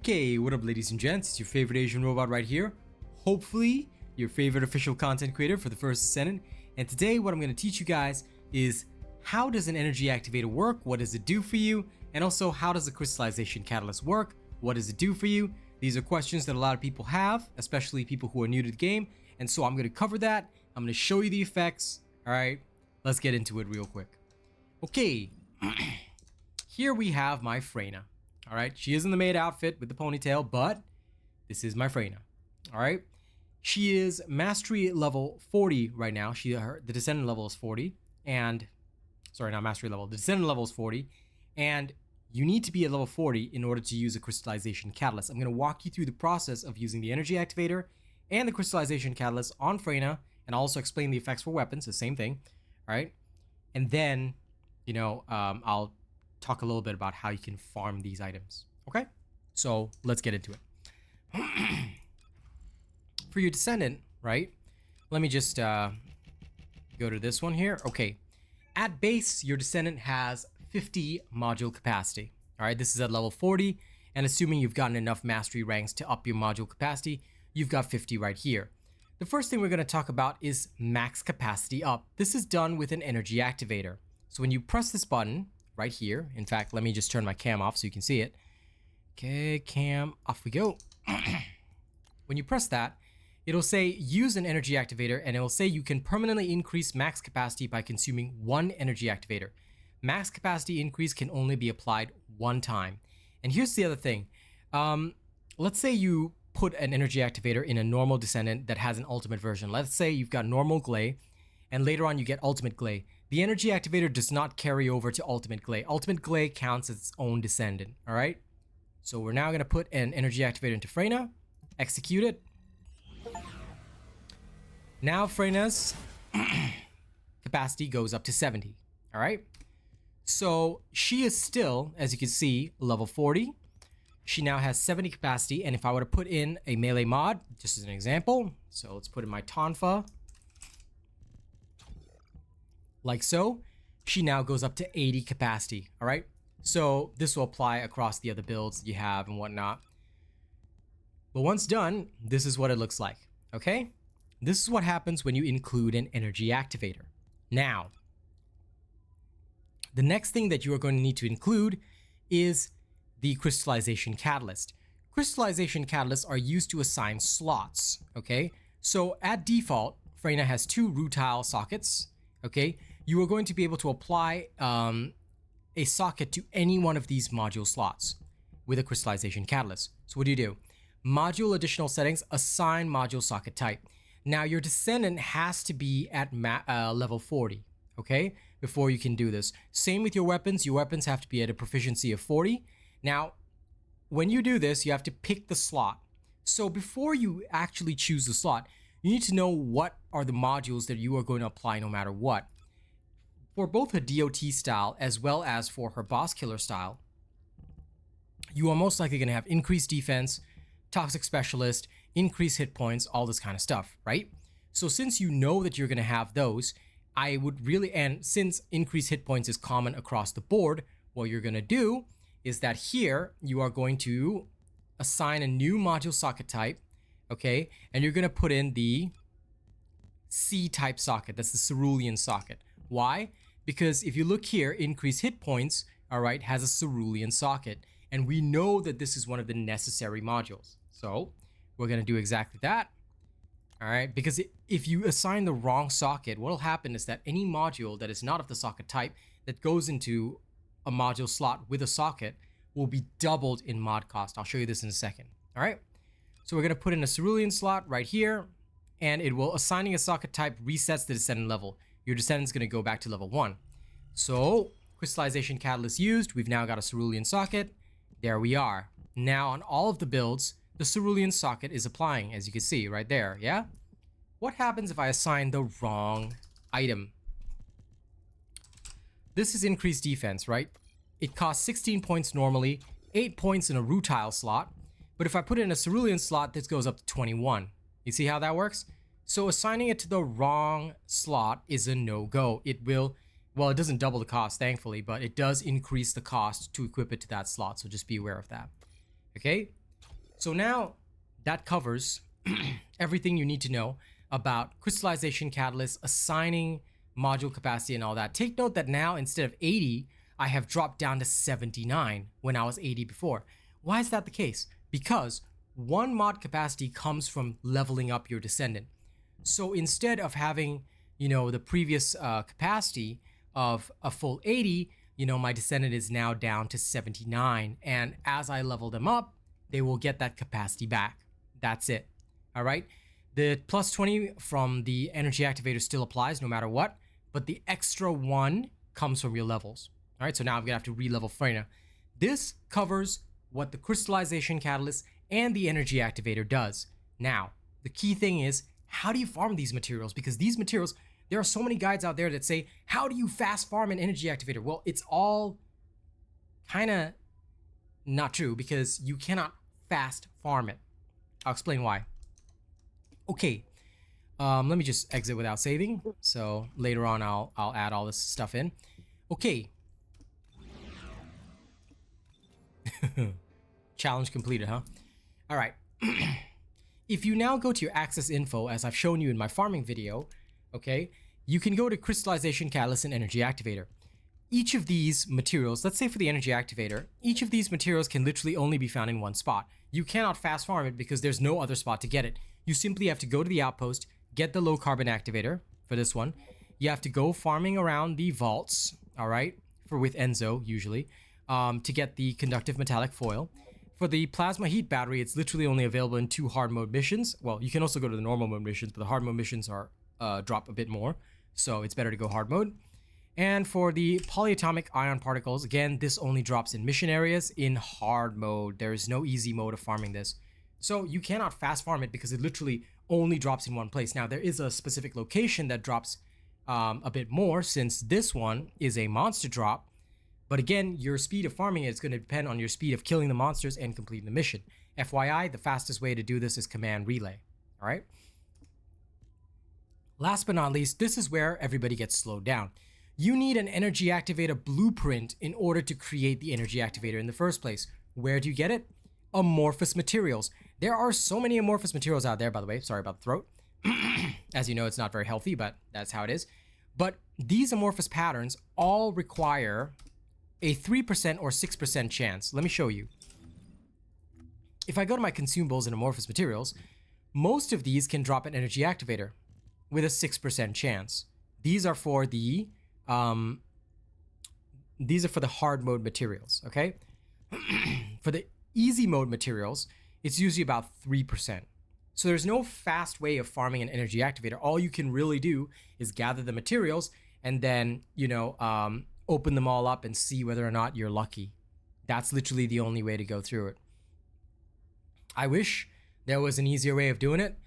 Okay, what up ladies and gents, it's your favorite Asian robot right here. Hopefully, your favorite official content creator for the First Descendant. And today what I'm going to teach you guys is how does an energy activator work, what does it do for you, and also how does a crystallization catalyst work, what does it do for you. These are questions that a lot of people have, especially people who are new to the game, and so I'm going to cover that. I'm going to show you the effects. Alright, let's get into it real quick. Okay, here we have my Freyna. Alright, she is in the maid outfit with the ponytail, but this is my Freyna. Alright, she is mastery level 40 right now. The descendant level is 40, and sorry, not mastery level. The descendant level is 40, and you need to be at level 40 in order to use a crystallization catalyst. I'm going to walk you through the process of using the energy activator and the crystallization catalyst on Freyna, and I'll also explain the effects for weapons, the same thing. Alright, and then, I'll talk a little bit about how you can farm these items. Okay, so let's get into it. For your descendant, right, let me just go to this one here. Okay, at base your descendant has 50 module capacity. All right, this is at level 40, and assuming you've gotten enough mastery ranks to up your module capacity, you've got 50 right here. The first thing we're going to talk about is max capacity up. This is done with an energy activator. So when you press this button right here, in fact, let me just turn my cam off so you can see it. Okay, cam, off we go. When you press that, it'll say use an energy activator, and it will say you can permanently increase max capacity by consuming one energy activator. Max capacity increase can only be applied one time. And here's the other thing. Let's say you put an energy activator in a normal descendant that has an ultimate version. Let's say you've got normal Glay, and later on you get ultimate Glay. The energy activator does not carry over to ultimate Glay. Ultimate Glay counts as its own descendant. All right. So we're now going to put an energy activator into Freyna, execute it. Now Freyna's capacity goes up to 70. All right. So she is still, as you can see, level 40. She now has 70 capacity. And if I were to put in a melee mod, just as an example, so let's put in my Tonfa, like so, she now goes up to 80 capacity. All right. So this will apply across the other builds that you have and whatnot. But once done, this is what it looks like. Okay. This is what happens when you include an energy activator. Now, the next thing that you are going to need to include is the crystallization catalyst. Crystallization catalysts are used to assign slots. Okay. So at default, Freyna has 2 rutile sockets. Okay. You are going to be able to apply a socket to any one of these module slots with a crystallization catalyst. So what do? Module additional settings, assign module socket type. Now your descendant has to be at level 40, okay, before you can do this. Same with your weapons. Your weapons have to be at a proficiency of 40. Now, when you do this, you have to pick the slot. So before you actually choose the slot, you need to know what are the modules that you are going to apply no matter what. For both her DOT style as well as for her boss killer style, you are most likely going to have increased defense, toxic specialist, increased hit points, all this kind of stuff, right? So since you know that you're going to have those, I would really, and since increased hit points is common across the board, what you're going to do is that here you are going to assign a new module socket type, okay? And you're going to put in the C type socket. That's the cerulean socket. Why? Because if you look here, increased hit points, all right, has a cerulean socket. And we know that this is one of the necessary modules. So we're going to do exactly that. All right, because if you assign the wrong socket, what will happen is that any module that is not of the socket type that goes into a module slot with a socket will be doubled in mod cost. I'll show you this in a second. All right, so we're going to put in a cerulean slot right here, and it will, assigning a socket type resets the descendant level. Your descendant is going to go back to level 1. So crystallization catalyst used. We've now got a cerulean socket. There we are. Now on all of the builds, the cerulean socket is applying, as you can see right there. Yeah. What happens if I assign the wrong item? This is increased defense, right? It costs 16 points normally, 8 points in a rutile slot. But if I put it in a cerulean slot, this goes up to 21. You see how that works? So assigning it to the wrong slot is a no-go. It will, well, it doesn't double the cost, thankfully, but it does increase the cost to equip it to that slot. So just be aware of that. Okay. So now that covers everything you need to know about crystallization catalyst, assigning module capacity and all that. Take note that now instead of 80, I have dropped down to 79 when I was 80 before. Why is that the case? Because one mod capacity comes from leveling up your descendant. So instead of having, the previous capacity of a full 80, my descendant is now down to 79. And as I level them up, they will get that capacity back. That's it. All right. The plus 20 from the energy activator still applies no matter what, but the extra 1 comes from your levels. All right. So now I'm going to have to re-level Freyna. This covers what the crystallization catalyst and the energy activator does. Now, the key thing is, how do you farm these materials? Because these materials, there are so many guides out there that say, how do you fast farm an energy activator? Well, it's all kind of not true because you cannot fast farm it. I'll explain why. Okay, let me just exit without saving. So later on, I'll add all this stuff in. Okay. Challenge completed, huh? All right. If you now go to your access info, as I've shown you in my farming video, okay, you can go to crystallization catalyst and energy activator. Each of these materials, let's say for the energy activator, each of these materials can literally only be found in one spot. You cannot fast farm it because there's no other spot to get it. You simply have to go to the outpost, get the low carbon activator for this one. You have to go farming around the vaults, all right, with Enzo usually, to get the conductive metallic foil. For the plasma heat battery, it's literally only available in 2 hard mode missions. Well, you can also go to the normal mode missions, but the hard mode missions are drop a bit more, so it's better to go hard mode. And for the polyatomic ion particles, again, this only drops in mission areas in hard mode. There is no easy mode of farming this. So you cannot fast farm it because it literally only drops in one place. Now, there is a specific location that drops a bit more since this one is a monster drop. But again, your speed of farming is going to depend on your speed of killing the monsters and completing the mission. FYI, the fastest way to do this is command relay. All right. Last but not least, this is where everybody gets slowed down. You need an energy activator blueprint in order to create the energy activator in the first place. Where do you get it? Amorphous materials. There are so many amorphous materials out there, by the way. Sorry about the throat. As you know, it's not very healthy, but that's how it is. But these amorphous patterns all require a 3% or 6% chance. Let me show you. If I go to my consumables and amorphous materials, most of these can drop an energy activator with a 6% chance. These are for the hard mode materials, okay? For the easy mode materials, it's usually about 3%. So there's no fast way of farming an energy activator. All you can really do is gather the materials and then, open them all up and see whether or not you're lucky. That's literally the only way to go through it. I wish there was an easier way of doing it,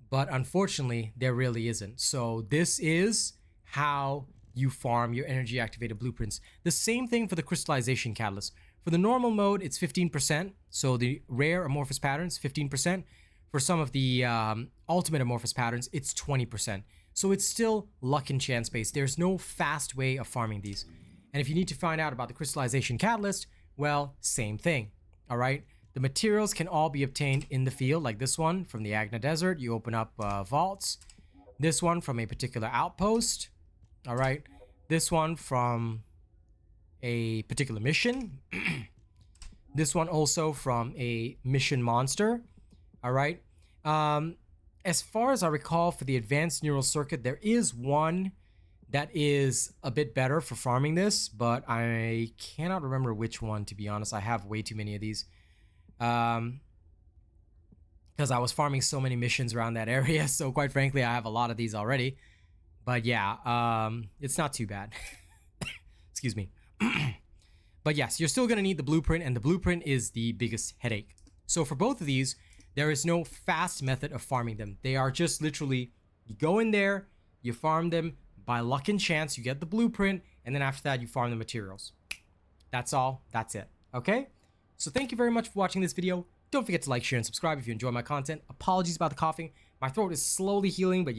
but unfortunately, there really isn't. So this is how you farm your energy activated blueprints. The same thing for the crystallization catalyst. For the normal mode, it's 15%. So the rare amorphous patterns, 15%. For some of the ultimate amorphous patterns, it's 20%. So it's still luck and chance based. There's no fast way of farming these. And if you need to find out about the crystallization catalyst, well, same thing. All right. The materials can all be obtained in the field, like this one from the Agna Desert. You open up vaults. This one from a particular outpost. All right. This one from a particular mission. This one also from a mission monster. All right. As far as I recall, for the advanced neural circuit, there is one that is a bit better for farming this, but I cannot remember which one, to be honest. I have way too many of these. Because I was farming so many missions around that area. So quite frankly, I have a lot of these already. But yeah, it's not too bad. Excuse me. But yes, you're still going to need the blueprint, and the blueprint is the biggest headache. So for both of these, there is no fast method of farming them. They are just literally, you go in there, you farm them, by luck and chance, you get the blueprint, and then after that, you farm the materials. That's all. That's it. Okay? So thank you very much for watching this video. Don't forget to like, share, and subscribe if you enjoy my content. Apologies about the coughing. My throat is slowly healing, but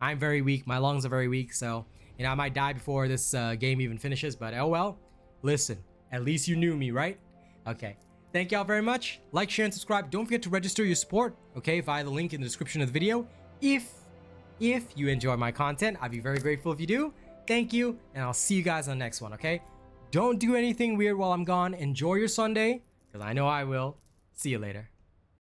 I'm very weak. My lungs are very weak, so I might die before this game even finishes, but oh well. Listen, at least you knew me, right? Okay. Thank y'all very much. Like, share, and subscribe. Don't forget to register your support, okay, via the link in the description of the video. If you enjoy my content, I'd be very grateful if you do. Thank you, and I'll see you guys on the next one, okay? Don't do anything weird while I'm gone. Enjoy your Sunday, because I know I will. See you later.